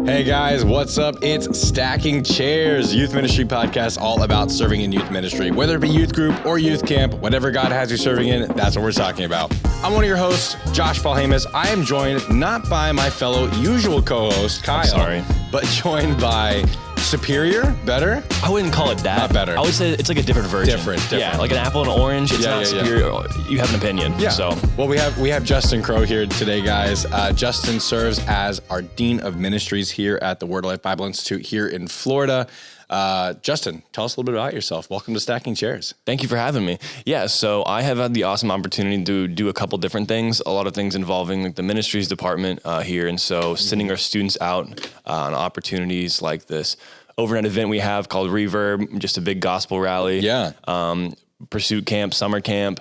Hey guys, what's up? It's Stacking Chairs, youth ministry podcast all about serving in youth ministry. Whether it be youth group or youth camp, whatever God has you serving in, that's what we're talking about. I'm one of your hosts, Josh Paulhamus. I am joined not by my fellow usual co-host, Kyle, but joined by superior, better? I wouldn't call it that. Not better. I would say it's like a different version. Different. Yeah, like an apple and an orange. It's not superior. You have an opinion. Yeah. So. Well, we have Justin Crow here today, guys. Justin serves as our Dean of Ministries here at the Word of Life Bible Institute here in Florida. Justin, tell us a little bit about yourself. Welcome to Stacking Chairs. Thank you for having me. Yeah, so I have had the awesome opportunity to do a couple different things, a lot of things involving like the ministries department here. And so sending our students out on opportunities like this overnight event we have called Reverb, just a big gospel rally. Yeah. Pursuit camp, summer camp.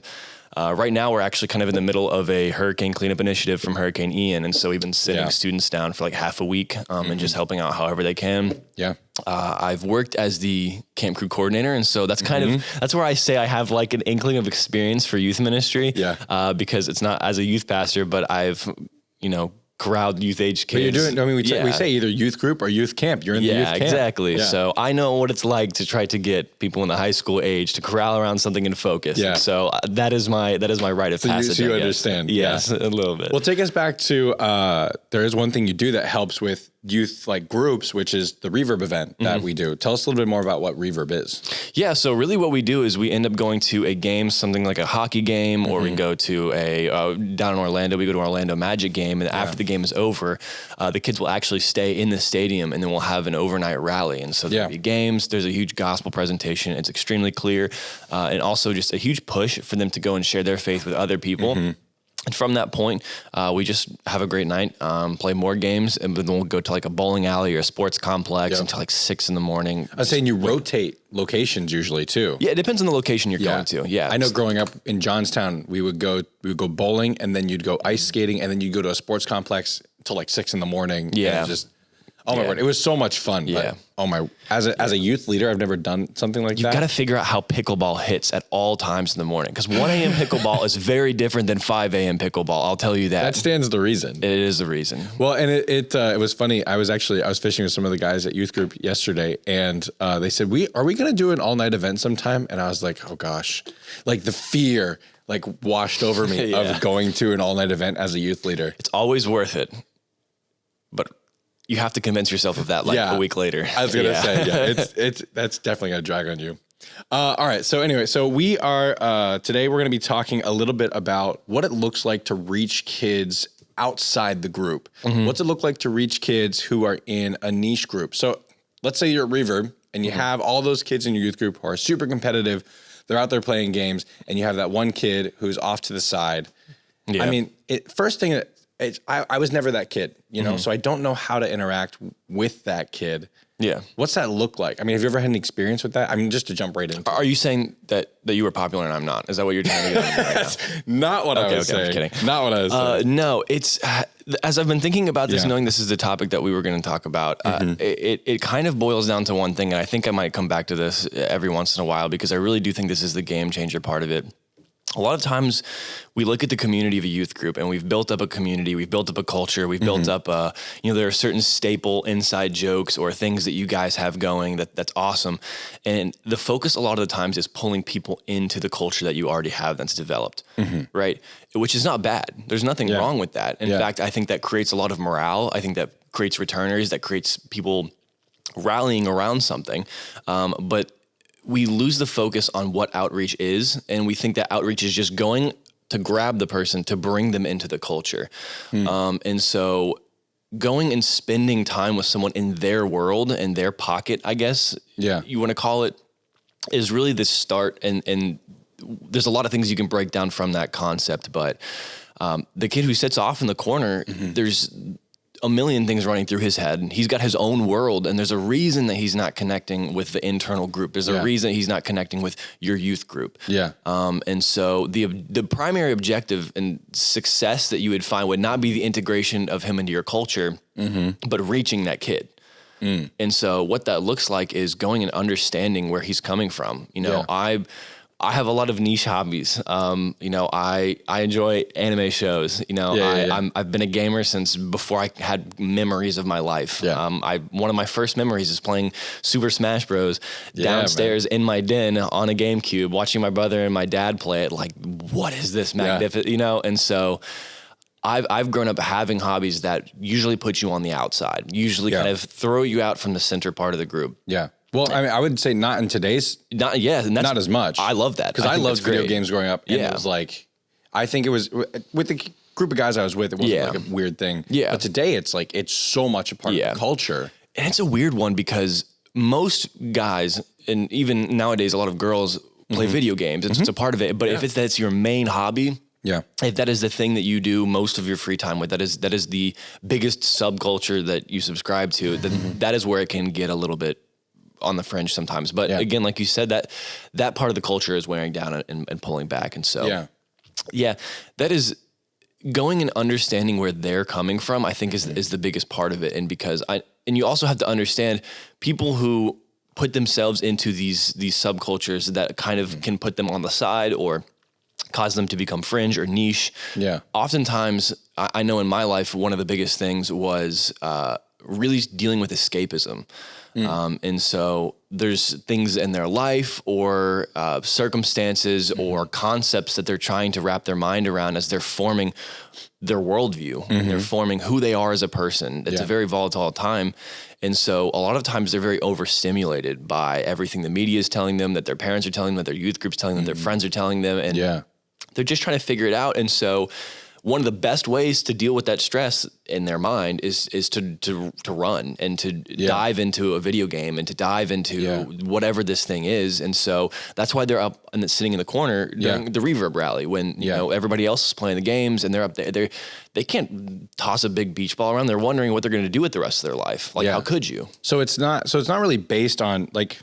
Right now, we're actually kind of in the middle of a hurricane cleanup initiative from Hurricane Ian. And so we've been sending students down for like half a week and just helping out however they can. Yeah. I've worked as the camp crew coordinator. And so that's kind of, that's where I say I have like an inkling of experience for youth ministry. Yeah. Because it's not as a youth pastor, but I've, corralled youth age kids. But you're doing, we say either youth group or youth camp. You're in the youth camp. Exactly. Yeah. So I know what it's like to try to get people in the high school age to corral around something and focus. Yeah. So that is my rite of passage. So you understand. Yes, a little bit. Well, take us back to, there is one thing you do that helps with youth like groups, which is the Reverb event that we do. Tell us a little bit more about what Reverb is. Yeah. So really what we do is we end up going to a game, something like a hockey game, or we go to a, down in Orlando, we go to Orlando Magic game. And after the game is over, the kids will actually stay in the stadium and then we'll have an overnight rally. And so there'll be games, there's a huge gospel presentation. It's extremely clear. And also just a huge push for them to go and share their faith with other people. And from that point, we just have a great night, play more games, and then we'll go to like a bowling alley or a sports complex until like 6 a.m. I was saying you rotate locations usually too. Yeah, it depends on the location you're going to. Yeah, I know growing up in Johnstown, we would go bowling, and then you'd go ice skating, and then you'd go to a sports complex till like 6 a.m. Yeah. Oh my word, it was so much fun. Yeah. But, as a youth leader, I've never done something like that. You've got to figure out how pickleball hits at all times in the morning, because 1 a.m. pickleball is very different than 5 a.m. pickleball. I'll tell you that. That stands the reason. It is the reason. Well, and it was funny. I was fishing with some of the guys at youth group yesterday, and they said, are we going to do an all night event sometime? And I was like, oh gosh, like the fear like washed over me of going to an all night event as a youth leader. It's always worth it, but you have to convince yourself of that a week later. I was going to say, that's definitely going to drag on you. All right. So anyway, we are, today we're going to be talking a little bit about what it looks like to reach kids outside the group. What's it look like to reach kids who are in a niche group? So let's say you're at Reverb and you have all those kids in your youth group who are super competitive. They're out there playing games, and you have that one kid who's off to the side. Yeah. I mean, first thing I was never that kid, so I don't know how to interact with that kid. Yeah. What's that look like? I mean, have you ever had any experience with that? I mean, just to jump right into Are you saying that you were popular and I'm not? Is that what you're trying to get at right now? Not what I was saying. I'm kidding. Not what I was saying. No, it's, as I've been thinking about this, knowing this is the topic that we were going to talk about, it kind of boils down to one thing. And I think I might come back to this every once in a while, because I really do think this is the game changer part of it. A lot of times we look at the community of a youth group and we've built up a community, we've built up a culture, we've built up, there are certain staple inside jokes or things that you guys have going that's awesome. And the focus a lot of the times is pulling people into the culture that you already have that's developed, right? Which is not bad. There's nothing wrong with that. In fact, I think that creates a lot of morale. I think that creates returners, that creates people rallying around something. But we lose the focus on what outreach is, and we think that outreach is just going to grab the person to bring them into the culture. And so going and spending time with someone in their world and their pocket, I guess you want to call it, is really the start. And there's a lot of things you can break down from that concept, but the kid who sits off in the corner, there's a million things running through his head. He's got his own world, and there's a reason that he's not connecting with the internal group. There's a reason he's not connecting with your youth group. And so the primary objective and success that you would find would not be the integration of him into your culture, but reaching that kid. And so what that looks like is going and understanding where he's coming from. I have a lot of niche hobbies. I enjoy anime shows. I've been a gamer since before I had memories of my life. Yeah. One of my first memories is playing Super Smash Bros. Downstairs in my den on a GameCube, watching my brother and my dad play it. Like, what is this magnificent? And so I've grown up having hobbies that usually put you on the outside, usually kind of throw you out from the center part of the group. Yeah. Well, I mean, I would say not in today's, not as much. I love that. Because I loved video games growing up. And it was like, I think it was with the group of guys I was with, it wasn't like a weird thing. Yeah. But today it's like, it's so much a part of the culture. And it's a weird one because most guys, and even nowadays, a lot of girls play video games. It's a part of it. But if that's your main hobby, if that is the thing that you do most of your free time with, that is the biggest subculture that you subscribe to, that is where it can get a little bit on the fringe sometimes. But again, like you said, that part of the culture is wearing down and pulling back. And so, that is going and understanding where they're coming from, I think is the biggest part of it. And because and you also have to understand people who put themselves into these subcultures that kind of can put them on the side or cause them to become fringe or niche. Yeah. Oftentimes, I know in my life, one of the biggest things was really dealing with escapism. And so there's things in their life or circumstances or concepts that they're trying to wrap their mind around as they're forming their worldview. They're forming who they are as a person. It's a very volatile time. And so a lot of times they're very overstimulated by everything the media is telling them, that their parents are telling them, that their youth group's telling them, their friends are telling them. And they're just trying to figure it out. And so one of the best ways to deal with that stress in their mind is to run and to dive into a video game and to dive into whatever this thing is. And so that's why they're up and sitting in the corner during the Reverb rally when you know everybody else is playing the games and they're up there. They can't toss a big beach ball around. They're wondering what they're going to do with the rest of their life. Like, how could you? So it's not really based on like.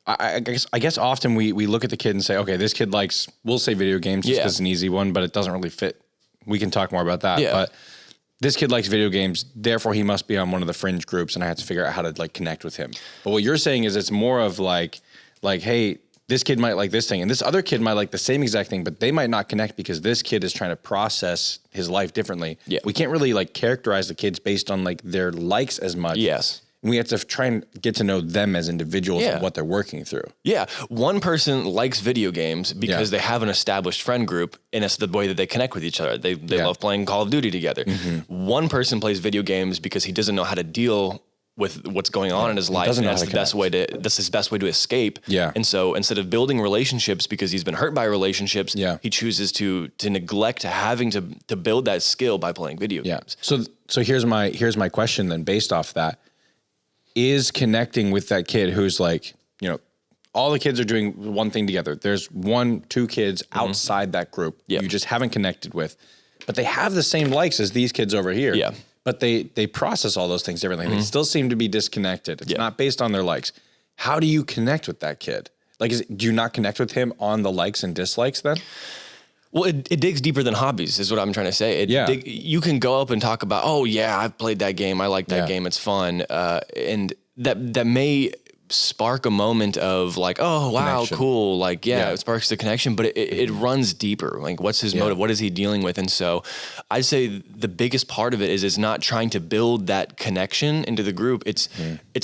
I guess often we look at the kid and say, okay, this kid likes, we'll say video games just because it's an easy one, but it doesn't really fit. We can talk more about that. Yeah. But this kid likes video games, therefore he must be on one of the fringe groups and I have to figure out how to like connect with him. But what you're saying is it's more of like, hey, this kid might like this thing and this other kid might like the same exact thing, but they might not connect because this kid is trying to process his life differently. Yeah. We can't really like characterize the kids based on like their likes as much. Yes. We have to try and get to know them as individuals and what they're working through. Yeah. One person likes video games because they have an established friend group and it's the way that they connect with each other. They love playing Call of Duty together. One person plays video games because he doesn't know how to deal with what's going on in his life. And that's his best way to escape. Yeah. And so instead of building relationships because he's been hurt by relationships, he chooses to neglect having to build that skill by playing video games. So here's my question then based off that. Is connecting with that kid who's like, you know, all the kids are doing one thing together. There's 1-2 kids outside that group you just haven't connected with, but they have the same likes as these kids over here. Yeah. But they process all those things differently. They still seem to be disconnected. It's not based on their likes. How do you connect with that kid? Like, do you not connect with him on the likes and dislikes then? Well, it digs deeper than hobbies is what I'm trying to say. You can go up and talk about, oh yeah, I've played that game. I like that game. It's fun. And that may spark a moment of like, oh, wow, connection. Cool. Like, it sparks the connection, but it runs deeper. Like, what's his motive? What is he dealing with? And so I'd say the biggest part of it is not trying to build that connection into the group. It's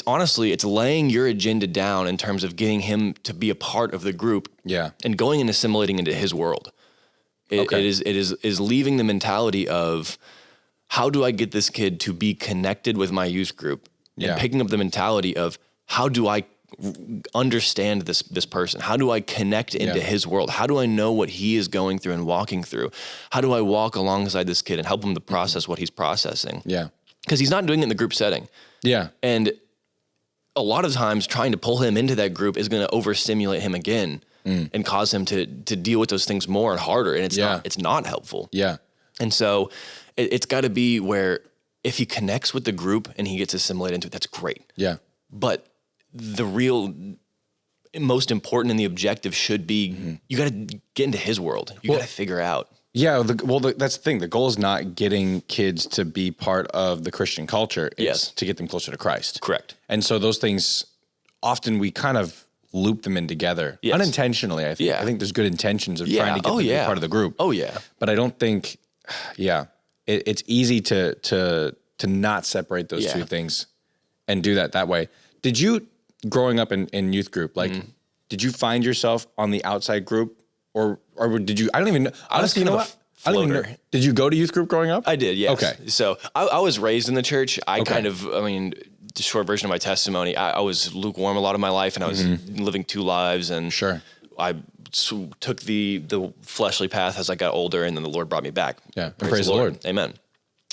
honestly, it's laying your agenda down in terms of getting him to be a part of the group and going and assimilating into his world. It is leaving the mentality of how do I get this kid to be connected with my youth group and picking up the mentality of how do I understand this person? How do I connect into his world? How do I know what he is going through and walking through? How do I walk alongside this kid and help him to process what he's processing? Yeah. Because he's not doing it in the group setting. Yeah. And a lot of times trying to pull him into that group is going to overstimulate him again. And cause him to deal with those things more and harder. And it's not helpful. Yeah. And so it's got to be where if he connects with the group and he gets assimilated into it, that's great. Yeah. But the real most important and the objective should be you got to get into his world. You got to figure out. Yeah. That's the thing. The goal is not getting kids to be part of the Christian culture. It's to get them closer to Christ. Correct. And so those things often we kind of loop them in together Yes. unintentionally. I think. Yeah. I think there's good intentions of trying to get them to be part of the group. Oh yeah. But I don't think, it's easy to not separate those two things and do that way. Did you, growing up in youth group, like, did you find yourself on the outside group or did you, I don't even know. Honestly, you know what? I don't even know. Did you go to youth group growing up? I did, yes. Okay. So I was raised in the church. The short version of my testimony, I was lukewarm a lot of my life, and I was living two lives, and I took the fleshly path as I got older, and then the Lord brought me back. Yeah, praise the Lord. Amen.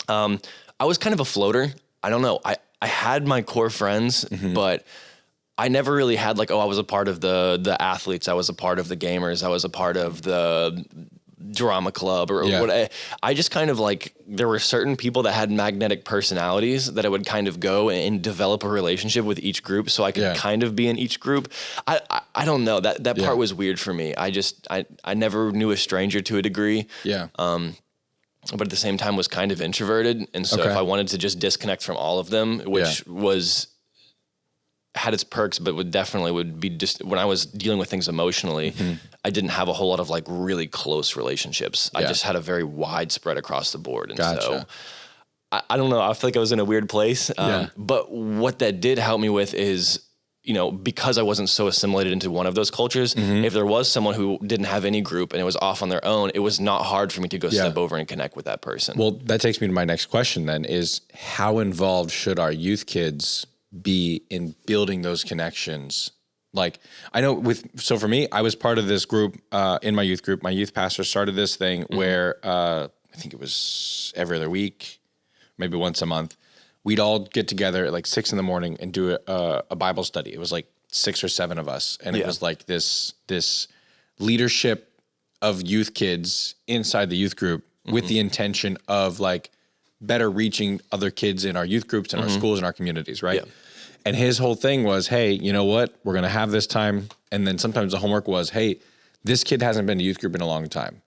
I was kind of a floater. I don't know. I had my core friends, but I never really had I was a part of the athletes. I was a part of the gamers. I was a part of the drama club or what. I just kind of there were certain people that had magnetic personalities that I would kind of go and develop a relationship with each group so I could kind of be in each group. I don't know, that part was weird for me. I never knew a stranger to a degree. Yeah. But at the same time was kind of introverted. And so if I wanted to just disconnect from all of them, which had its perks, but would be just when I was dealing with things emotionally, I didn't have a whole lot of really close relationships. I just had a very wide spread across the board. And so I don't know. I feel like I was in a weird place. But what that did help me with is, because I wasn't so assimilated into one of those cultures, if there was someone who didn't have any group and it was off on their own, it was not hard for me to go step over and connect with that person. Well, that takes me to my next question then, is how involved should our youth kids be in building those connections? I know so for me, I was part of this group in my youth group. My youth pastor started this thing where I think it was every other week, maybe once a month, we'd all get together at 6 a.m. and do a Bible study. It was 6 or 7 of us. And it was this leadership of youth kids inside the youth group with the intention of better reaching other kids in our youth groups and our schools and our communities. Right. Yeah. And his whole thing was, hey, you know what? We're going to have this time. And then sometimes the homework was, hey, this kid hasn't been to youth group in a long time.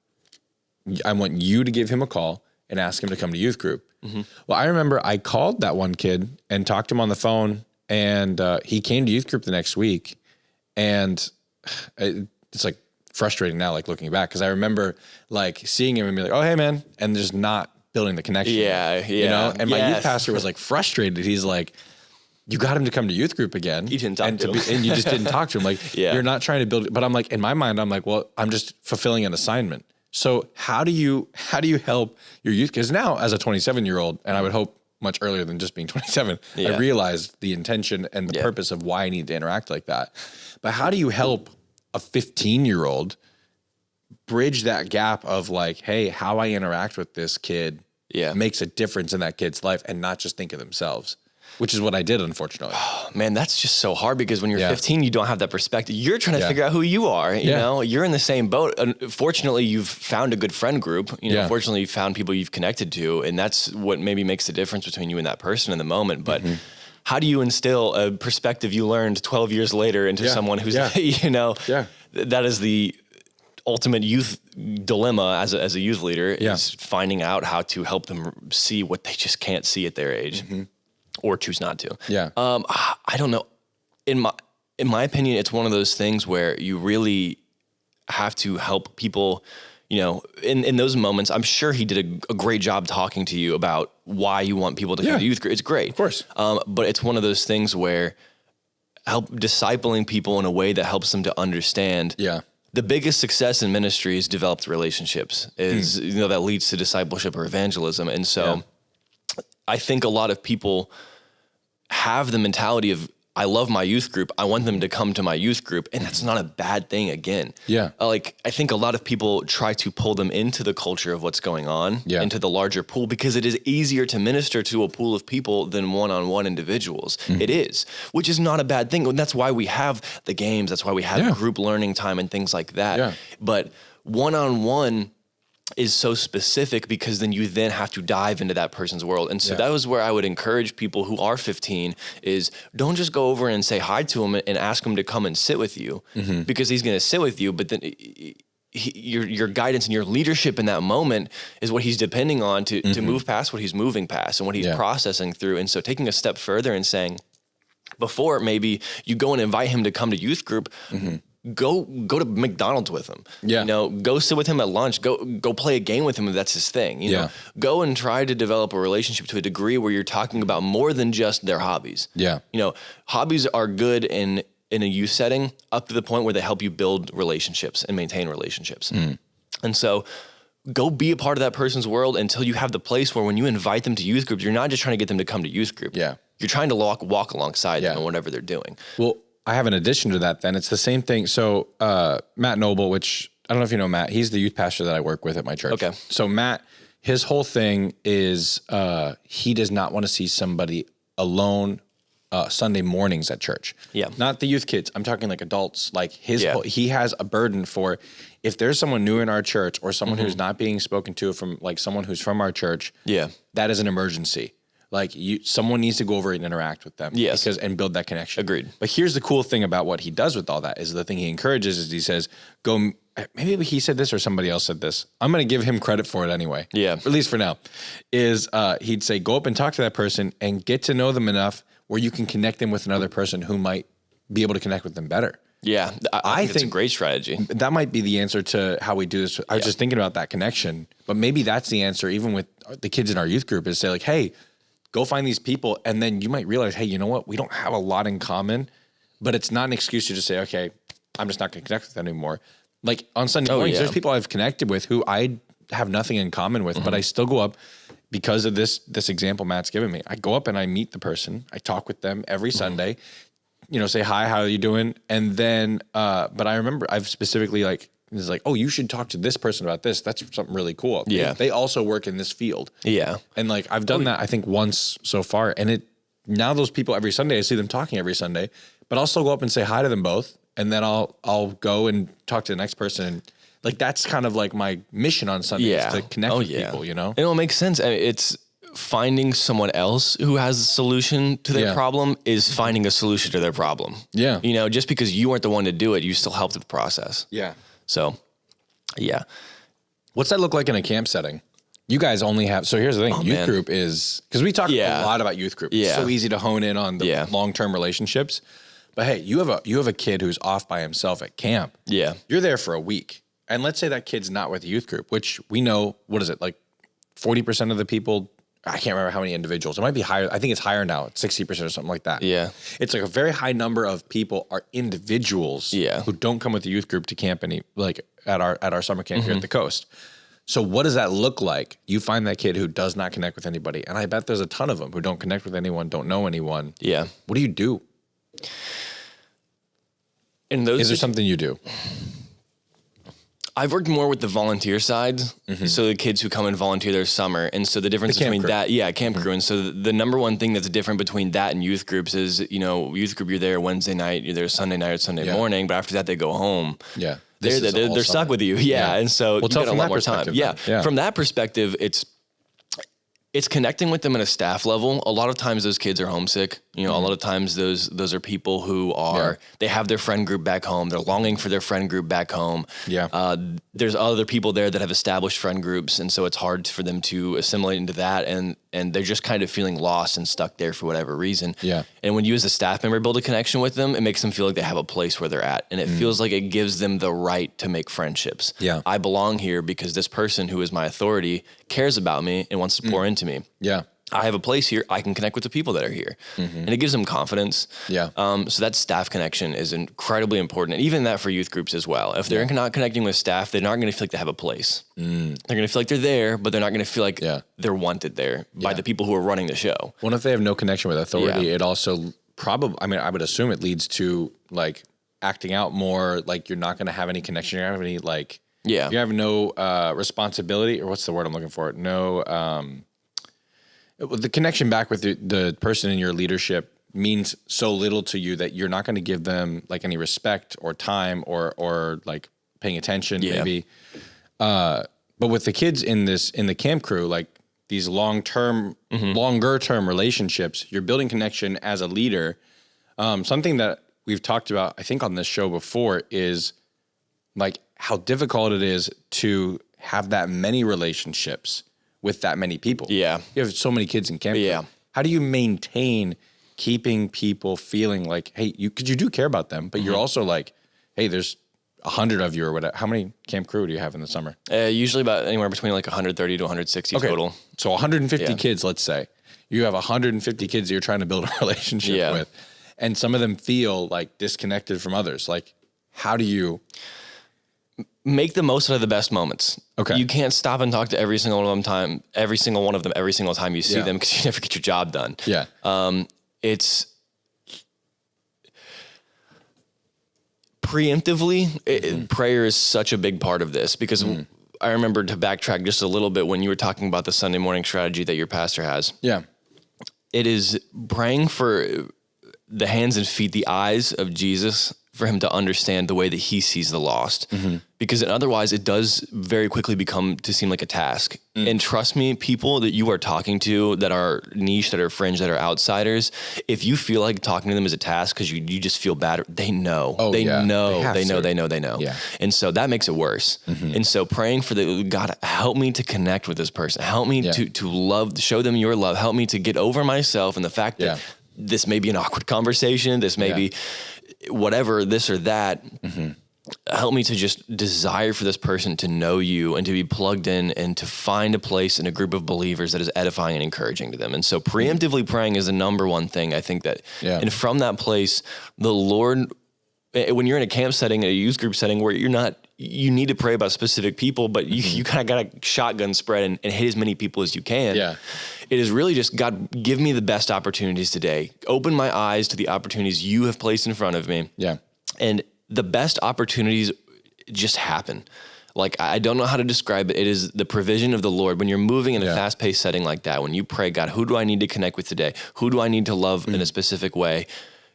I want you to give him a call and ask him to come to youth group. Well, I remember I called that one kid and talked to him on the phone, and he came to youth group the next week. And it's frustrating now, looking back, because I remember seeing him and be oh, hey man, and just not building the connection. And my youth pastor was frustrated. He's you got him to come to youth group again. You didn't talk to him. And you just didn't talk to him. You're not trying to build, but I'm in my mind, I'm well, I'm just fulfilling an assignment. So how do you help your youth? Because now as a 27-year-old, and I would hope much earlier than just being 27, I realized the intention and the purpose of why I need to interact like that. But how do you help a 15-year-old bridge that gap of hey, how I interact with this kid makes a difference in that kid's life and not just think of themselves? Which is what I did, unfortunately. Oh, man, that's just so hard because when you're 15, you don't have that perspective. You're trying to figure out who you are. You know, you're in the same boat. Fortunately, you've found a good friend group. Fortunately, you've found people you've connected to, and that's what maybe makes the difference between you and that person in the moment. But how do you instill a perspective you learned 12 years later into someone who's, that is the ultimate youth dilemma as a youth leader is finding out how to help them see what they just can't see at their age. Or choose not to. I don't know. In my opinion, it's one of those things where you really have to help people, in those moments. I'm sure he did a great job talking to you about why you want people to come to youth group. It's great. Of course. But it's one of those things where help discipling people in a way that helps them to understand. The biggest success in ministry is developed relationships, that leads to discipleship or evangelism. And so I think a lot of people have the mentality of, I love my youth group. I want them to come to my youth group. And that's not a bad thing again. I think a lot of people try to pull them into the culture of what's going on, into the larger pool, because it is easier to minister to a pool of people than one-on-one individuals. It is, which is not a bad thing. And that's why we have the games. That's why we have group learning time and things like that. But one-on-one is so specific because then you then have to dive into that person's world. And so that was where I would encourage people who are 15 is don't just go over and say hi to him and ask him to come and sit with you because he's going to sit with you. But then your guidance and your leadership in that moment is what he's depending on to move past what he's moving past and what he's processing through. And so taking a step further and saying, before maybe you go and invite him to come to youth group, go to McDonald's with him. Yeah. You know, go sit with him at lunch, go play a game with him if that's his thing. You know, go and try to develop a relationship to a degree where you're talking about more than just their hobbies. Yeah. You know, hobbies are good in a youth setting up to the point where they help you build relationships and maintain relationships. And so go be a part of that person's world until you have the place where when you invite them to youth groups, you're not just trying to get them to come to youth group. Yeah. You're trying to walk alongside them in whatever they're doing. Well, I have an addition to that then. It's the same thing. So Matt Noble, which I don't know if you know Matt, he's the youth pastor that I work with at my church. Okay. So Matt, his whole thing is he does not want to see somebody alone Sunday mornings at church. Yeah. Not the youth kids. I'm talking like adults. Like he has a burden for if there's someone new in our church or someone who's not being spoken to from like someone who's from our church. Yeah. That is an emergency. Like someone needs to go over and interact with them. Yes. And build that connection. Agreed. But here's the cool thing about what he does with all that is the thing he encourages is he says, maybe he said this or somebody else said this. I'm going to give him credit for it anyway. Yeah. At least for now. He'd say, go up and talk to that person and get to know them enough where you can connect them with another person who might be able to connect with them better. Yeah. I think it's a great strategy. That might be the answer to how we do this. I was just thinking about that connection, but maybe that's the answer even with the kids in our youth group is say like, hey, go find these people. And then you might realize, hey, you know what? We don't have a lot in common, but it's not an excuse to just say, okay, I'm just not going to connect with them anymore. Like on Sunday mornings, there's people I've connected with who I have nothing in common with, but I still go up because of this example Matt's given me. I go up and I meet the person. I talk with them every Sunday, you know, say, hi, how are you doing? And then, but I remember I've specifically like, it's like, oh, you should talk to this person about this. That's something really cool. Yeah. They also work in this field. Yeah. And like, I've done that, I think once so far. And now those people every Sunday, I see them talking every Sunday, but I'll still go up and say hi to them both. And then I'll go and talk to the next person. And like, that's kind of like my mission on Sunday is to connect with people, you know? It all makes sense. I mean, it's finding someone else who has a solution to their problem is finding a solution to their problem. Yeah. You know, just because you weren't the one to do it, you still helped with the process. Yeah. So, yeah. What's that look like in a camp setting? You guys only have, so here's the thing, youth group is, because we talk a lot about youth group. It's so easy to hone in on the long-term relationships. But hey, you have a kid who's off by himself at camp. Yeah. You're there for a week. And let's say that kid's not with a youth group, which we know, what is it, like 40% of the people, I can't remember how many individuals. It might be higher. I think it's higher now. It's 60% or something like that. Yeah. It's like a very high number of people are individuals who don't come with the youth group to camp at our summer camp here at the coast. So what does that look like? You find that kid who does not connect with anybody. And I bet there's a ton of them who don't connect with anyone, don't know anyone. Yeah. What do you do? Is there something you do? I've worked more with the volunteer side. So the kids who come and volunteer their summer. And so the difference between that, camp crew. And so the number one thing that's different between that and youth groups is, you know, youth group, you're there Wednesday night, you're there Sunday night or Sunday morning, but after that they go home. Yeah. They're stuck with you. Yeah. And so you get a lot more time. Yeah. From that perspective, it's connecting with them at a staff level. A lot of times those kids are homesick. You know, a lot of times those are people who are, they have their friend group back home. They're longing for their friend group back home. Yeah. There's other people there that have established friend groups. And so it's hard for them to assimilate into that. And they're just kind of feeling lost and stuck there for whatever reason. Yeah. And when you as a staff member build a connection with them, it makes them feel like they have a place where they're at. And it feels like it gives them the right to make friendships. Yeah. I belong here because this person who is my authority cares about me and wants to pour into me. Yeah. I have a place here. I can connect with the people that are here. And it gives them confidence. Yeah. So that staff connection is incredibly important. And even that for youth groups as well. If they're not connecting with staff, they're not going to feel like they have a place. They're going to feel like they're there, but they're not going to feel like they're wanted there by the people who are running the show. Well, if they have no connection with authority, it also probably, I mean, I would assume it leads to like acting out more, like you're not going to have any connection. You don't have any like, you have no responsibility, or what's the word I'm looking for? No, the connection back with the person in your leadership means so little to you that you're not going to give them like any respect or time or like paying attention maybe. But with the kids in the camp crew, like these longer term relationships, you're building connection as a leader. Something that we've talked about, I think on this show before, is like how difficult it is to have that many relationships with that many people. Yeah. You have so many kids in camp. Yeah. How do you maintain keeping people feeling like, hey, you do care about them, but you're also like, hey, there's 100 of you or whatever. How many camp crew do you have in the summer? Usually about anywhere between like 130 to 160 total. So 150 kids, let's say. You have 150 kids that you're trying to build a relationship with, and some of them feel like disconnected from others. Like, how do you make the most out of the best moments? Okay. You can't stop and talk to every single one of them every single time you see them, because you never get your job done. Yeah. It's preemptively, prayer is such a big part of this, because I remember, to backtrack just a little bit, when you were talking about the Sunday morning strategy that your pastor has. Yeah. It is praying for the hands and feet, the eyes of Jesus, for him to understand the way that he sees the lost. Because otherwise it does very quickly become to seem like a task. And trust me, people that you are talking to that are niche, that are fringe, that are outsiders, if you feel like talking to them is a task because you just feel bad, they know. They know. Yeah. And so that makes it worse. And so praying for God, help me to connect with this person. Help me to love, show them your love. Help me to get over myself and the fact that this may be an awkward conversation. This may be whatever, this or that. Help me to just desire for this person to know you and to be plugged in and to find a place in a group of believers that is edifying and encouraging to them. And so preemptively praying is the number one thing, I think, that, and from that place, the Lord, when you're in a camp setting, a youth group setting where you need to pray about specific people, but you kind of got to shotgun spread and hit as many people as you can. Yeah. It is really just, God, give me the best opportunities today. Open my eyes to the opportunities you have placed in front of me. Yeah. And the best opportunities just happen. Like, I don't know how to describe it. It is the provision of the Lord. When you're moving in a fast-paced setting like that, when you pray, God, who do I need to connect with today? Who do I need to love in a specific way?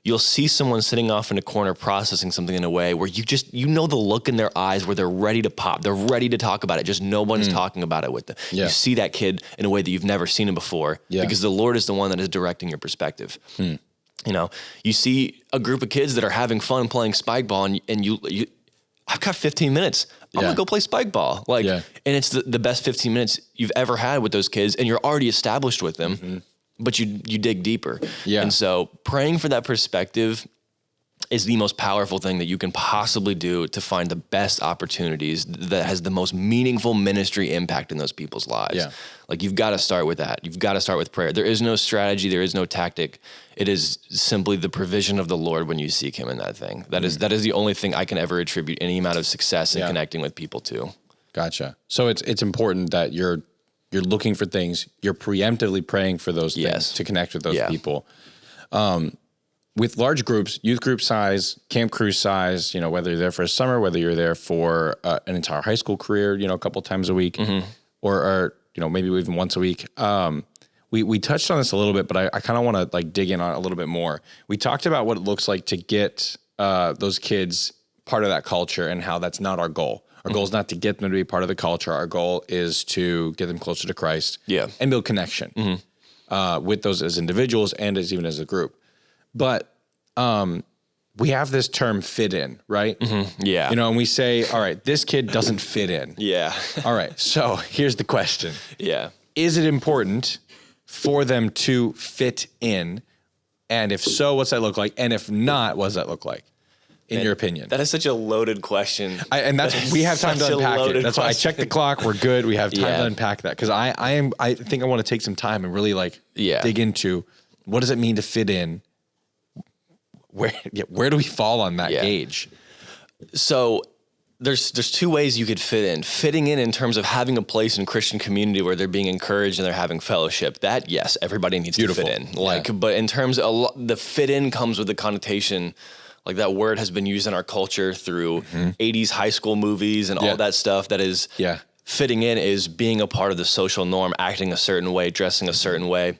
You'll see someone sitting off in a corner processing something in a way where you know the look in their eyes where they're ready to pop. They're ready to talk about it. Just no one's talking about it with them. Yeah. You see that kid in a way that you've never seen him before because the Lord is the one that is directing your perspective. You know, you see a group of kids that are having fun playing spike ball, and you I've got 15 minutes. I'm gonna go play spike ball. And it's the best 15 minutes you've ever had with those kids, and you're already established with them, but you dig deeper. Yeah. And so praying for that perspective is the most powerful thing that you can possibly do to find the best opportunities that has the most meaningful ministry impact in those people's lives. Yeah. Like, you've got to start with that. You've got to start with prayer. There is no strategy. There is no tactic. It is simply the provision of the Lord when you seek him in that thing. That is the only thing I can ever attribute any amount of success in connecting with people to. Gotcha. So it's important that you're looking for things. You're preemptively praying for those things to connect with those people. With large groups, youth group size, camp crew size, whether you're there for a summer, whether you're there for an entire high school career, a couple times a week, or maybe even once a week. We touched on this a little bit, but I kind of want to dig in on it a little bit more. We talked about what it looks like to get those kids part of that culture and how that's not our goal. Our goal is not to get them to be part of the culture. Our goal is to get them closer to Christ and build connection with those as individuals and even as a group. But we have this term fit in, right? Yeah. And we say, all right, this kid doesn't fit in. Yeah. All right. So here's the question. Yeah. Is it important for them to fit in? And if so, what's that look like? And if not, what does that look like in your opinion? That is such a loaded question. We have time to unpack it. That's why I checked the clock. We're good. We have time to unpack that. Cause I think I want to take some time and really dig into what does it mean to fit in? Where do we fall on that gauge? So there's two ways you could fit in. Fitting in terms of having a place in Christian community where they're being encouraged and they're having fellowship. That, yes, everybody needs to fit in. But in terms of the fit in comes with the connotation, like that word has been used in our culture through 80s high school movies and all that stuff. That is fitting in is being a part of the social norm, acting a certain way, dressing a certain way.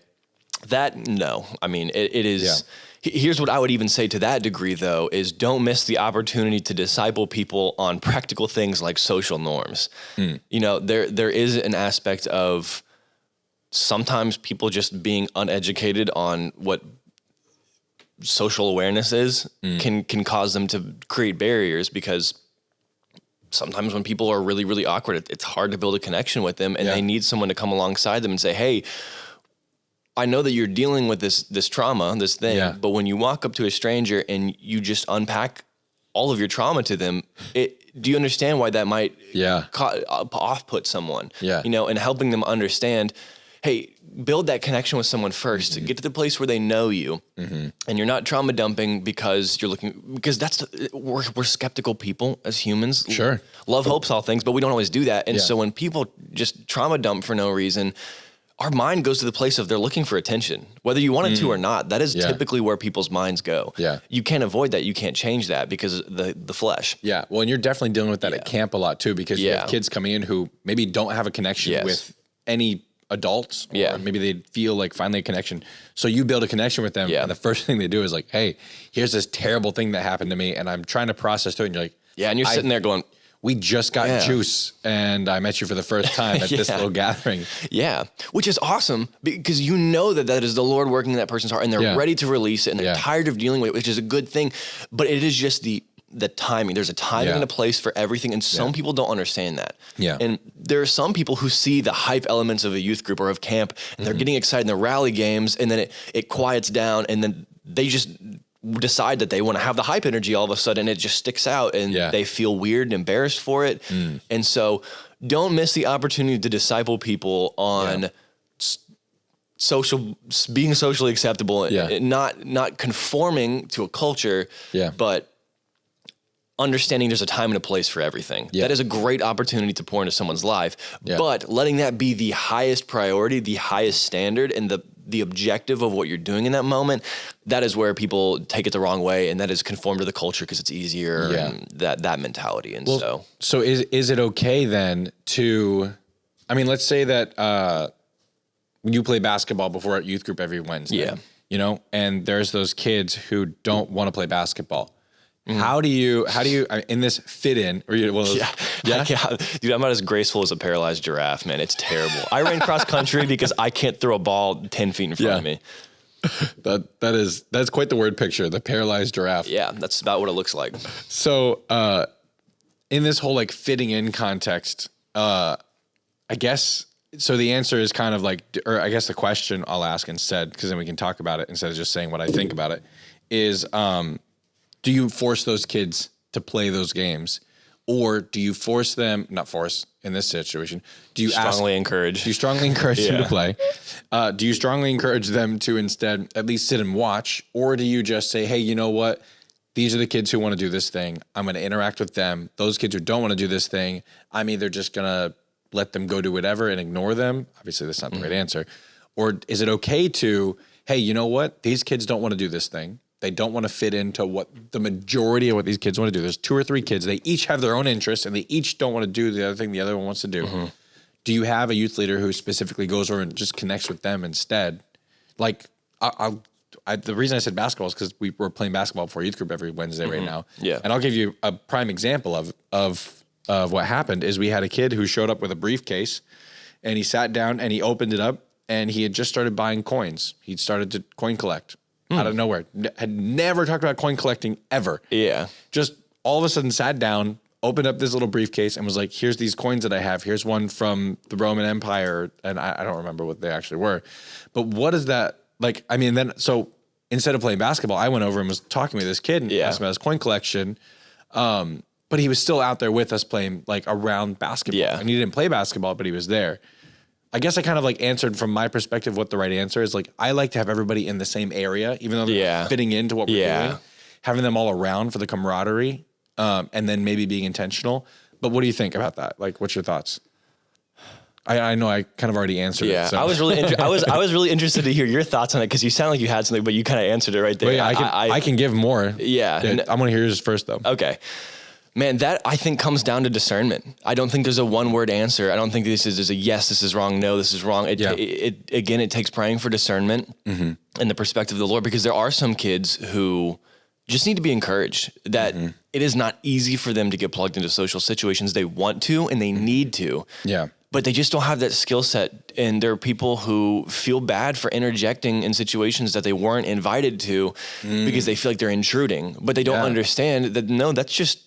No. I mean, it is... Yeah. Here's what I would even say to that degree, though, is don't miss the opportunity to disciple people on practical things like social norms. There is an aspect of sometimes people just being uneducated on what social awareness is can cause them to create barriers, because sometimes when people are really, really awkward, it's hard to build a connection with them, and they need someone to come alongside them and say, hey, I know that you're dealing with this trauma, this thing, but when you walk up to a stranger and you just unpack all of your trauma to them, do you understand why that might off-put someone? Yeah. You know, and helping them understand, hey, build that connection with someone first. Get to the place where they know you, and you're not trauma dumping because we're skeptical people as humans. Sure. Love hopes all things, but we don't always do that. And so when people just trauma dump for no reason, our mind goes to the place of they're looking for attention, whether you want it to or not. That is typically where people's minds go. Yeah. You can't avoid that. You can't change that because the flesh. Yeah. Well, and you're definitely dealing with that at camp a lot too, because you have kids coming in who maybe don't have a connection with any adults, or maybe they feel like finally a connection. So you build a connection with them, and the first thing they do is like, hey, here's this terrible thing that happened to me, and I'm trying to process through it. And you're like, and you're sitting there going, we just got juice, and I met you for the first time at this little gathering. Yeah, which is awesome, because you know that is the Lord working in that person's heart, and they're ready to release it, and they're tired of dealing with it, which is a good thing. But it is just the timing. There's a timing and a place for everything, and some people don't understand that. Yeah. And there are some people who see the hype elements of a youth group or of camp, and they're getting excited in the rally games, and then it quiets down, and then they just decide that they want to have the hype energy all of a sudden. It just sticks out, and they feel weird and embarrassed for it. And so don't miss the opportunity to disciple people on being socially acceptable, and not conforming to a culture, but understanding there's a time and a place for everything. That is a great opportunity to pour into someone's life, but letting that be the highest priority, the highest standard, and the objective of what you're doing in that moment, that is where people take it the wrong way, and that is conform to the culture because it's easier, and that mentality. And so is it okay then to, I mean, let's say that when you play basketball before at youth group every Wednesday, you know, and there's those kids who don't want to play basketball. How do you in this fit in? Or dude, I'm not as graceful as a paralyzed giraffe, man. It's terrible. I ran cross country because I can't throw a ball 10 feet in front of me. That's quite the word picture, the paralyzed giraffe. Yeah, that's about what it looks like. So in this whole like fitting in context, I guess, so the answer is kind of like, or I guess the question I'll ask instead, because then we can talk about it instead of just saying what I think about it, is do you force those kids to play those games, or do you force them, not force in this situation, do you strongly encourage them to play? Do you strongly encourage them to instead at least sit and watch, or do you just say, hey, you know what? These are the kids who want to do this thing. I'm going to interact with them. Those kids who don't want to do this thing, I'm either just going to let them go do whatever and ignore them. Obviously, that's not the right answer. Or is it okay to, hey, you know what? These kids don't want to do this thing. They don't want to fit into what the majority of what these kids want to do. There's 2 or 3 kids. They each have their own interests, and they each don't want to do the other thing the other one wants to do. Do you have a youth leader who specifically goes over and just connects with them instead? Like, the reason I said basketball is because we were playing basketball before youth group every Wednesday right now. Yeah. And I'll give you a prime example of what happened is we had a kid who showed up with a briefcase, and he sat down and he opened it up, and he had just started buying coins. He'd started to coin collect. Out of nowhere. Had never talked about coin collecting ever. Yeah. Just all of a sudden sat down, opened up this little briefcase and was like, here's these coins that I have. Here's one from the Roman Empire. And I don't remember what they actually were. But what is that? Like, I mean, then, so instead of playing basketball, I went over and was talking with this kid and asked him about his coin collection. But he was still out there with us playing like around basketball. Yeah. And he didn't play basketball, but he was there. I guess I kind of like answered from my perspective what the right answer is. Like, I like to have everybody in the same area, even though they're fitting into what we're doing, having them all around for the camaraderie, and then maybe being intentional. But what do you think about that? Like, what's your thoughts? I know I kind of already answered it. So. I was really I was really interested to hear your thoughts on it, because you sound like you had something, but you kind of answered it right there. Well, I can give more. Yeah. I want to hear yours first, though. Okay. Man, that I think comes down to discernment. I don't think there's a one-word answer. I don't think there's a yes, this is wrong, no, this is wrong. It takes praying for discernment and the perspective of the Lord, because there are some kids who just need to be encouraged that it is not easy for them to get plugged into social situations. They want to and they need to. Yeah. But they just don't have that skill set. And there are people who feel bad for interjecting in situations that they weren't invited to because they feel like they're intruding. But they don't understand that, no, that's just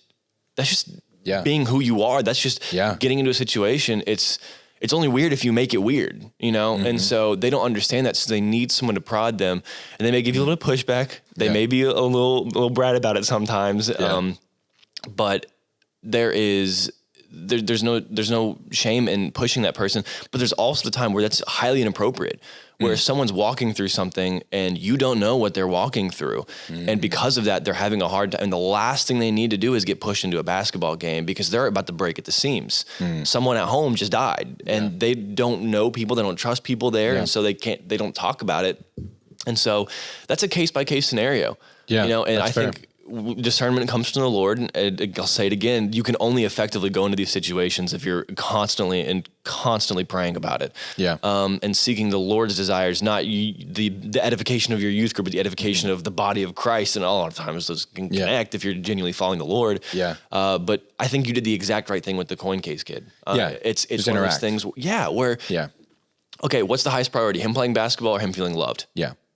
being who you are. That's just getting into a situation. It's it's only weird if you make it weird, you know? And so they don't understand that. So they need someone to prod them, and they may give you a little pushback. They may be a little brat about it sometimes. But there's no shame in pushing that person, but there's also the time where that's highly inappropriate, where someone's walking through something and you don't know what they're walking through. And because of that, they're having a hard time. And the last thing they need to do is get pushed into a basketball game because they're about to break at the seams. Someone at home just died and they don't know people. They don't trust people there. And so they don't talk about it. And so that's a case by case scenario, you know, and I think discernment comes from the Lord. And I'll say it again, you can only effectively go into these situations if you're constantly praying about it. And seeking the Lord's desires, not the edification of your youth group, but the edification of the body of Christ. And a lot of times those can connect if you're genuinely following the Lord. But I think you did the exact right thing with the coin case kid. It's just one of those things. Where okay, what's the highest priority? Him playing basketball or him feeling loved?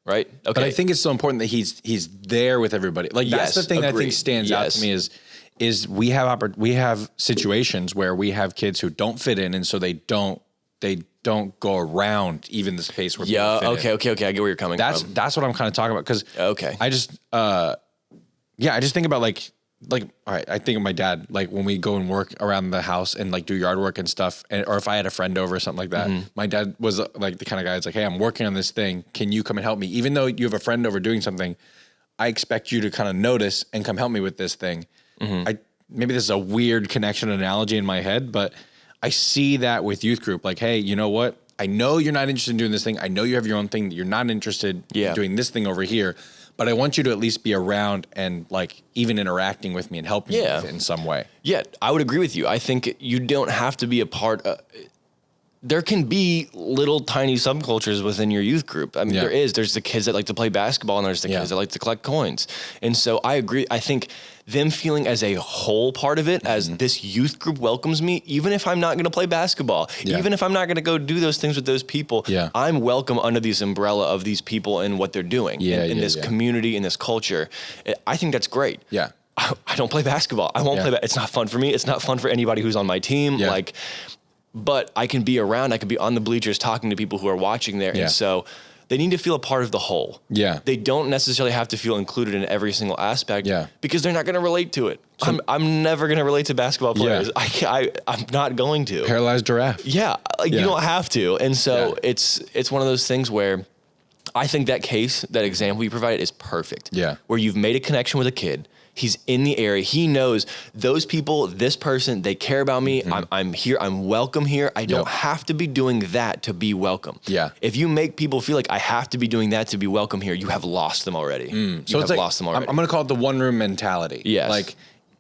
Right. Okay. But I think it's so important that he's there with everybody. Like that's the thing that I think stands out to me is we have situations where we have kids who don't fit in, and so they don't go around even the space where people fit in. Okay. I get where you're coming from. That's what I'm kind of talking about, because I just I just think about like all right, I think of my dad, like when we go and work around the house and like do yard work and stuff, or if I had a friend over or something like that, my dad was like the kind of guy that's like, hey, I'm working on this thing. Can you come and help me? Even though you have a friend over doing something, I expect you to kind of notice and come help me with this thing. Maybe this is a weird connection analogy in my head, but I see that with youth group. Like, hey, you know what? I know you're not interested in doing this thing. I know you have your own thing. You're not interested in doing this thing over here. But I want you to at least be around and like even interacting with me and helping me with it in some way. Yeah, I would agree with you. I think you don't have to be a part of, there can be little tiny subcultures within your youth group. I mean, there's the kids that like to play basketball and there's the kids that like to collect coins. And so I agree. I think them feeling as a whole part of it, as this youth group welcomes me, even if I'm not going to play basketball, even if I'm not going to go do those things with those people, I'm welcome under this umbrella of these people and what they're doing in this community, in this culture. I think that's great. I don't play basketball. I won't play. It's not fun for me. It's not fun for anybody who's on my team. But I can be around. I can be on the bleachers talking to people who are watching there. And so they need to feel a part of the whole. They don't necessarily have to feel included in every single aspect because they're not going to relate to it. So, I'm never going to relate to basketball players. I'm not going to. Paralyzed giraffe. You don't have to. And so it's one of those things where I think that case, that example you provided is perfect. Where you've made a connection with a kid. He's in the area. He knows those people, this person, they care about me. I'm here. I'm welcome here. I don't have to be doing that to be welcome. If you make people feel like I have to be doing that to be welcome here, you have lost them already. So it's like, lost them already. I'm going to call it the one room mentality. Like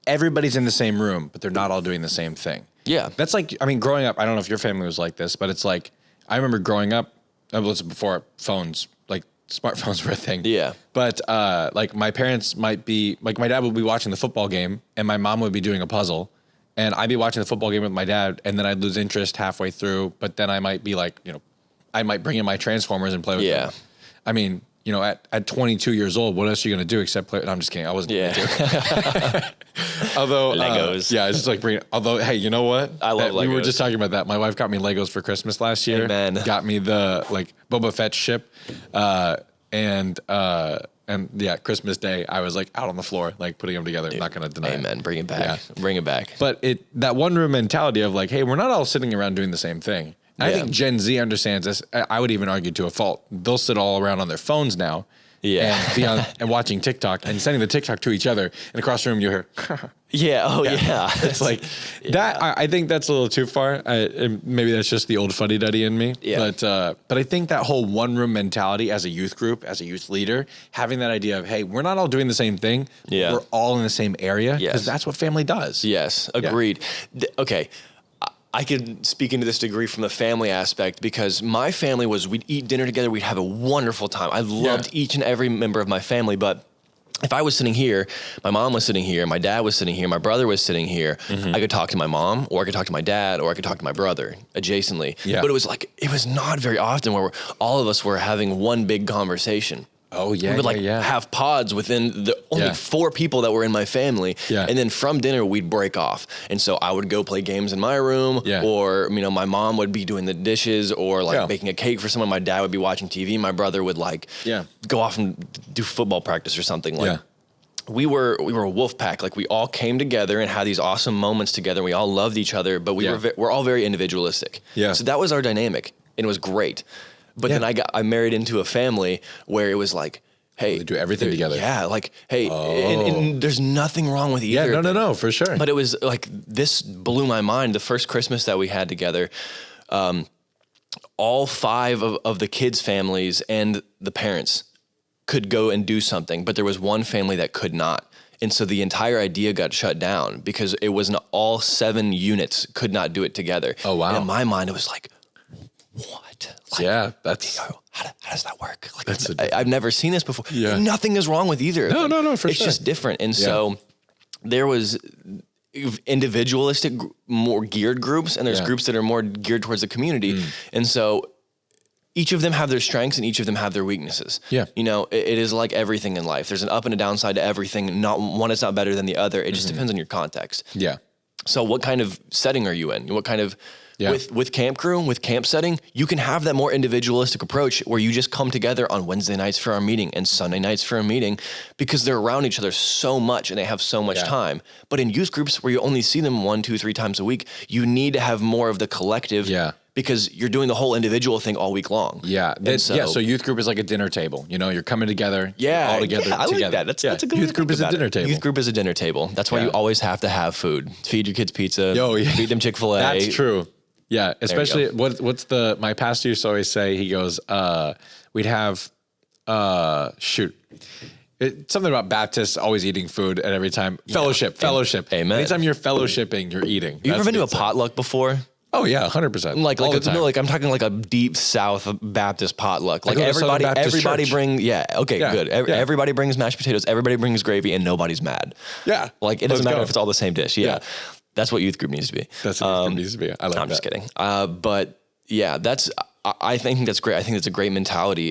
everybody's in the same room, but they're not all doing the same thing. That's like, I mean, growing up, I don't know if your family was like this, but it's like, I remember growing up, it was before phones, like smartphones were a thing. But like my parents might be, like my dad would be watching the football game and my mom would be doing a puzzle and I'd be watching the football game with my dad and then I'd lose interest halfway through, but then I might be like, you know, I might bring in my Transformers and play with them. I mean, you know, at 22 years old, what else are you going to do except play? No, I'm just kidding. I wasn't going to. Although, Legos. It's just like although, hey, you know what? I love Legos. We were just talking about that. My wife got me Legos for Christmas last year. Amen. Got me the like Boba Fett ship. And Christmas Day, I was like out on the floor, like putting them together. Dude, not going to deny it. Amen. Bring it back. Bring it back. But that one room mentality of like, hey, we're not all sitting around doing the same thing. I think Gen Z understands this. I would even argue to a fault. They'll sit all around on their phones now. And be on and watching TikTok and sending the TikTok to each other. And across the room, you hear, It's like that. I think that's a little too far. Maybe that's just the old fuddy-duddy in me. But I think that whole one room mentality as a youth group, as a youth leader, having that idea of, hey, we're not all doing the same thing. We're all in the same area because that's what family does. Yes. Agreed. Okay. I could speak into this degree from the family aspect because my family we'd eat dinner together. We'd have a wonderful time. I loved each and every member of my family. But if I was sitting here, my mom was sitting here, my dad was sitting here, my brother was sitting here, I could talk to my mom or I could talk to my dad or I could talk to my brother adjacently. But it was not very often where all of us were having one big conversation. Oh, yeah, we would have pods within the only 4 people that were in my family. Yeah. And then from dinner, we'd break off. And so I would go play games in my room, or, my mom would be doing the dishes or baking a cake for someone. My dad would be watching TV. My brother would go off and do football practice or something. We were a wolf pack. We all came together and had these awesome moments together. We all loved each other, but we're all very individualistic. Yeah. So that was our dynamic, and it was great. But then I married into a family where it was hey, they do everything together. Yeah, hey, and there's nothing wrong with either. Yeah, no, for sure. But it was this blew my mind. The first Christmas that we had together, all 5 of the kids' families and the parents could go and do something, but there was one family that could not. And so the entire idea got shut down because it wasn't all 7 units could not do it together. Oh, wow. And in my mind, it was what? That's... How does that work? I've never seen this before. Yeah. Nothing is wrong with either. No, for sure. It's just different. And so there was individualistic, more geared groups, and there's groups that are more geared towards the community. And so each of them have their strengths and each of them have their weaknesses. Yeah. It is like everything in life. There's an up and a downside to everything. Not one is not better than the other. It just depends on your context. Yeah. So what kind of setting are you in? What kind of... With camp crew, with camp setting, you can have that more individualistic approach where you just come together on Wednesday nights for our meeting and Sunday nights for a meeting because they're around each other so much and they have so much time. But in youth groups where you only see them 1, 2, 3 times a week, you need to have more of the collective because you're doing the whole individual thing all week long. So youth group is like a dinner table. You're coming together, all together. I like that. That's a good youth group is a dinner table. Youth group is a dinner table. That's why you always have to have food. Feed your kids pizza. Feed them Chick-fil-A. That's true. Yeah, especially what's my pastor used to always say, he goes, we'd have, something about Baptists always eating food at every time. Fellowship. Amen. Anytime you're fellowshipping, you're eating. You ever been to a potluck before? Oh yeah, 100%. I'm talking a deep South Baptist potluck. Everybody bring, good. Everybody brings mashed potatoes, everybody brings gravy, and nobody's mad. Yeah. It doesn't matter if it's all the same dish. Yeah. That's what youth group needs to be. That's what youth group needs to be. I like that. I'm just kidding. But yeah, I think that's great. I think that's a great mentality.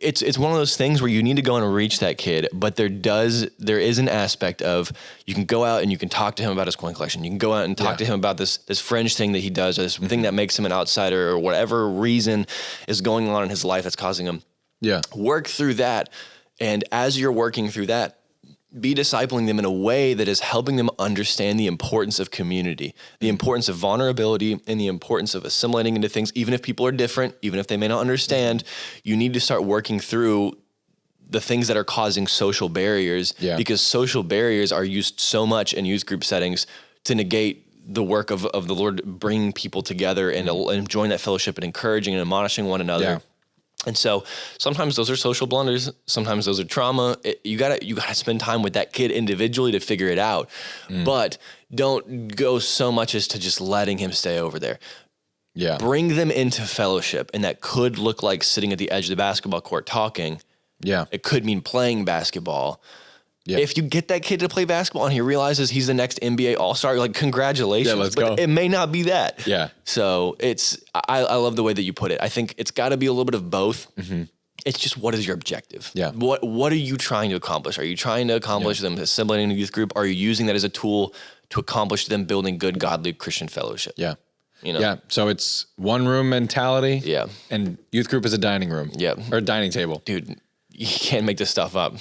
It's one of those things where you need to go and reach that kid, but there is an aspect of you can go out and you can talk to him about his coin collection. You can go out and talk to him about this fringe thing that he does, this thing that makes him an outsider or whatever reason is going on in his life that's causing him. Yeah. Work through that. And as you're working through that, be discipling them in a way that is helping them understand the importance of community, the importance of vulnerability, and the importance of assimilating into things. Even if people are different, even if they may not understand, you need to start working through the things that are causing social barriers because social barriers are used so much in youth group settings to negate the work of the Lord bringing people together and enjoying that fellowship and encouraging and admonishing one another. Yeah. And so sometimes those are social blunders. Sometimes those are trauma. You gotta spend time with that kid individually to figure it out, but don't go so much as to just letting him stay over there. Yeah. Bring them into fellowship. And that could look like sitting at the edge of the basketball court talking. Yeah. It could mean playing basketball. Yeah. If you get that kid to play basketball and he realizes he's the next NBA All-Star, congratulations. Yeah, let's go. It may not be that. Yeah. So I love the way that you put it. I think it's got to be a little bit of both. Mm-hmm. It's just, what is your objective? Yeah. What are you trying to accomplish? Are you trying to accomplish them assimilating a youth group? Are you using that as a tool to accomplish them building good, godly Christian fellowship? Yeah. Yeah. So it's one room mentality. Yeah. And youth group is a dining room. Yeah. Or a dining table. Dude, you can't make this stuff up.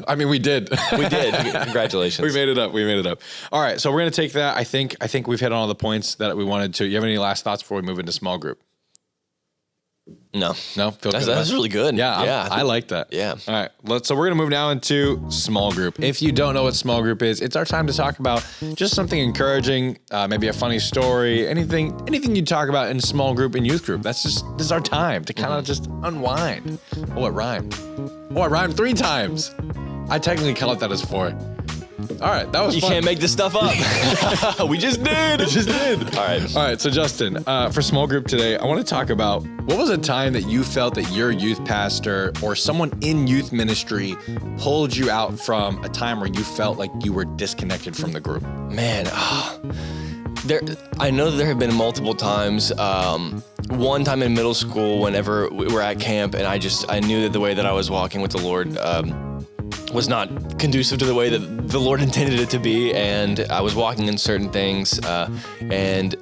I mean, we did. We did. Congratulations. We made it up. All right. So we're going to take that. I think we've hit on all the points that we wanted to. You have any last thoughts before we move into small group? No. That's really good. Yeah. I like that. Yeah. All right. So we're going to move now into small group. If you don't know what small group is, it's our time to talk about just something encouraging, maybe a funny story, anything you talk about in small group and youth group. This is our time to kind of just unwind. Oh, it rhymed. Oh, I rhymed 3 times. I technically count that as 4. All right, that was fun. You can't make this stuff up. We just did. All right. So Justin, for small group today, I want to talk about what was a time that you felt that your youth pastor or someone in youth ministry pulled you out from a time where you felt like you were disconnected from the group? Man, I know that there have been multiple times. One time in middle school, whenever we were at camp, and I knew that the way that I was walking with the Lord was not conducive to the way that the Lord intended it to be, and I was walking in certain things, and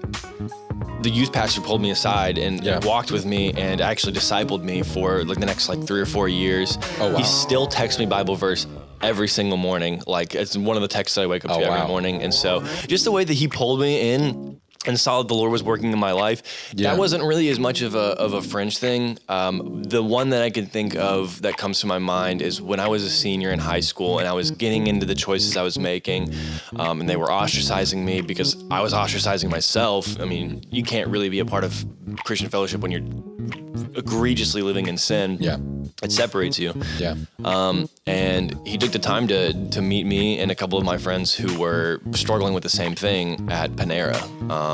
the youth pastor pulled me aside and walked with me and actually discipled me for like the next 3 or 4 years. Oh, wow. He still texts me Bible verse every single morning. Like, it's one of the texts I wake up to every morning. And so just the way that he pulled me in and saw that the Lord was working in my life, that wasn't really as much of a fringe thing. The one that I can think of that comes to my mind is when I was a senior in high school and I was getting into the choices I was making, and they were ostracizing me because I was ostracizing myself. I mean, you can't really be a part of Christian fellowship when you're egregiously living in sin. Yeah. It separates you. Yeah. And he took the time to meet me and a couple of my friends who were struggling with the same thing at Panera.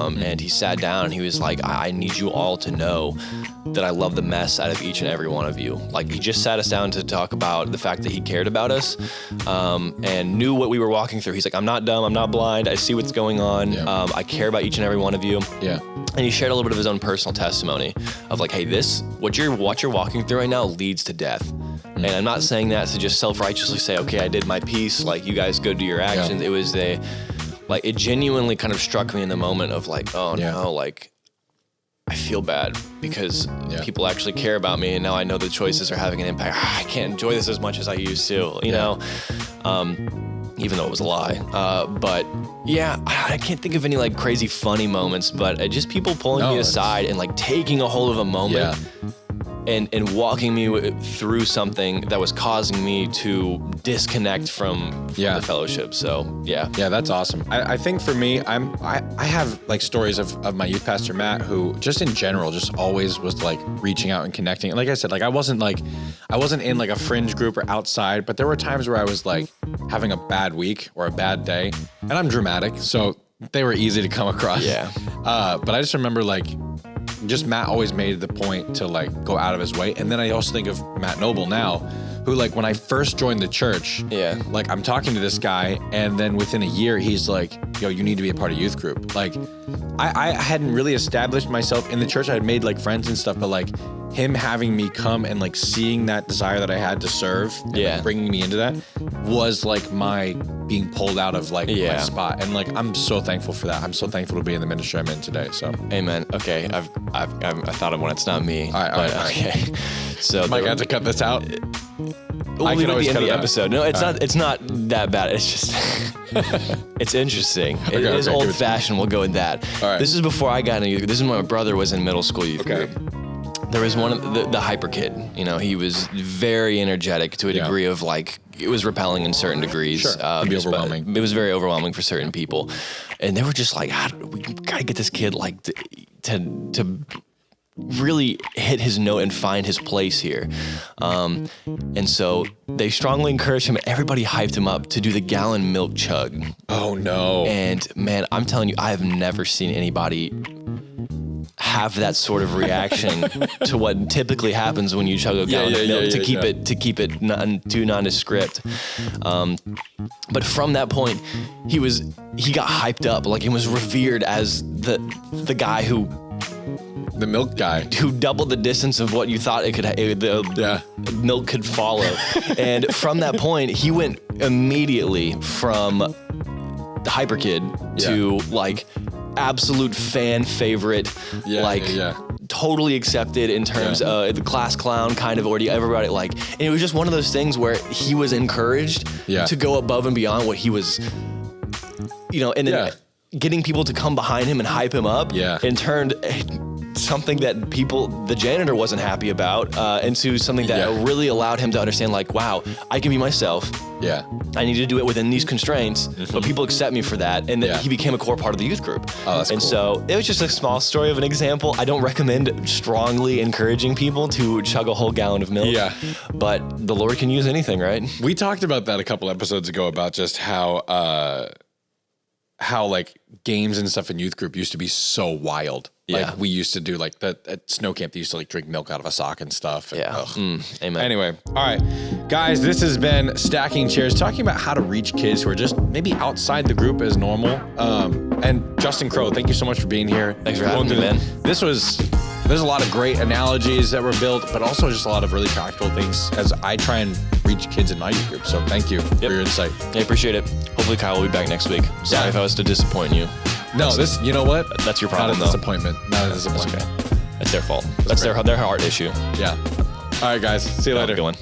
And he sat down and he was like, I need you all to know that I love the mess out of each and every one of you. Like, he just sat us down to talk about the fact that he cared about us, and knew what we were walking through. He's like, I'm not dumb, I'm not blind, I see what's going on. I care about each and every one of you. Yeah. And he shared a little bit of his own personal testimony of like, hey, what you're walking through right now leads to death. And I'm not saying that to just self-righteously say, okay, I did my piece, like, you guys go do your actions. It was it genuinely kind of struck me in the moment of like, oh no, like, I feel bad because people actually care about me, and now I know the choices are having an impact. I can't enjoy this as much as I used to, you know, even though it was a lie. But yeah, I can't think of any like crazy funny moments, but just people pulling me aside and like taking a hold of a moment. And walking me through something that was causing me to disconnect from the fellowship. So yeah, that's awesome. I think for me, I have like stories of my youth pastor Matt, who just in general just always was like reaching out and connecting. Like I said, like I wasn't in like a fringe group or outside, but there were times where I was like having a bad week or a bad day, and I'm dramatic, so they were easy to come across. But I just remember like, just Matt always made the point to like go out of his way. And then I also think of Matt Noble now, who like when I first joined the church, like I'm talking to this guy, and then within a year he's like, yo, you need to be a part of youth group. Like I hadn't really established myself in the church. I had made like friends and stuff, but like him having me come and like seeing that desire that I had to serve, and like bringing me into that was like my being pulled out of like my spot. And like, I'm so thankful for that. I'm so thankful to be in the ministry I'm in today. So amen. Okay. I thought of one. It's not me. All right. Okay. So Mike, I have to cut this out. I can always cut the episode. No, it's not that bad. It's just it's interesting. It is old fashioned. We'll go with that. All right. This is before I got into youth. This is when my brother was in middle school youth group. There was one of the hyper kid. You know, he was very energetic to a degree of like, it was repelling in certain degrees. Sure. It'd be overwhelming. It was very overwhelming for certain people, and they were just like, we gotta get this kid like to really hit his note and find his place here. And so they strongly encouraged him, and everybody hyped him up to do the gallon milk chug. Oh no. And man, I'm telling you, I have never seen anybody have that sort of reaction to what typically happens when you chug a gallon of milk to keep it too nondescript. But from that point, he got hyped up, like he was revered as the guy the milk guy who doubled the distance of what you thought the milk could follow. And from that point, he went immediately from the hyper kid to like absolute fan favorite, totally accepted in terms of the class clown kind of ordeal. Everybody like, and it was just one of those things where he was encouraged to go above and beyond what he was, and then getting people to come behind him and hype him up, and turned something that the janitor wasn't happy about, into something that really allowed him to understand, like, wow, I can be myself. I need to do it within these constraints, but people accept me for that. And he became a core part of the youth group. Oh, that's cool. And so it was just a small story of an example. I don't recommend strongly encouraging people to chug a whole gallon of milk. But the Lord can use anything, right? We talked about that a couple episodes ago about just how like games and stuff in youth group used to be so wild. Yeah. Like we used to do like that at snow camp. They used to like drink milk out of a sock and stuff. And, Yeah. Amen. Anyway, all right, guys, this has been Stacking Chairs, talking about how to reach kids who are just maybe outside the group as normal. And Justin Crow, thank you so much for being here. Thanks for having me, man. There's a lot of great analogies that were built, but also just a lot of really practical things as I try and reach kids in my youth group. So thank you for your insight. I appreciate it. Hopefully Kyle will be back next week. Sorry if I was to disappoint you. No, you know what? That's your problem, Not a disappointment. Not a disappointment. That's okay. That's their fault. That's their heart issue. Yeah. All right, guys. See you later. Good one.